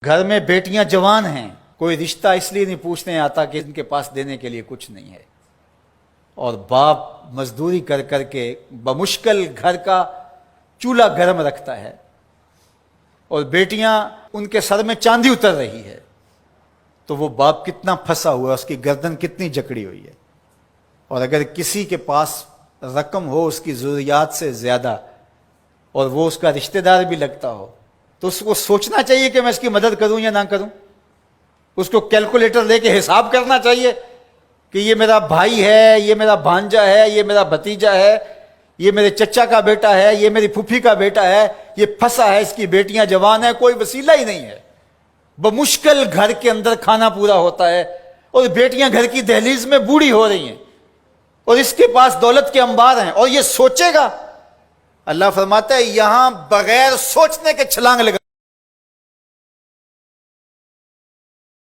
گھر میں بیٹیاں جوان ہیں، کوئی رشتہ اس لیے نہیں پوچھنے آتا کہ ان کے پاس دینے کے لیے کچھ نہیں ہے، اور باپ مزدوری کر کر کے بمشکل گھر کا چولہا گرم رکھتا ہے، اور بیٹیاں ان کے سر میں چاندی اتر رہی ہے، تو وہ باپ کتنا پھنسا ہوا ہے، اس کی گردن کتنی جکڑی ہوئی ہے۔ اور اگر کسی کے پاس رقم ہو اس کی ضروریات سے زیادہ، اور وہ اس کا رشتہ دار بھی لگتا ہو، تو اس کو سوچنا چاہیے کہ میں اس کی مدد کروں یا نہ کروں۔ اس کو کیلکولیٹر لے کے حساب کرنا چاہیے کہ یہ میرا بھائی ہے، یہ میرا بھانجا ہے، یہ میرا بھتیجا ہے، یہ میرے چچا کا بیٹا ہے، یہ میری پھوپھی کا بیٹا ہے، یہ پھنسا ہے، اس کی بیٹیاں جوان ہیں، کوئی وسیلہ ہی نہیں ہے، بمشکل گھر کے اندر کھانا پورا ہوتا ہے، اور بیٹیاں گھر کی دہلیز میں بوڑھی ہو رہی ہیں، اور اس کے پاس دولت کے انبار ہیں، اور یہ سوچے گا۔ اللہ فرماتا ہے یہاں بغیر سوچنے کے چھلانگ لگا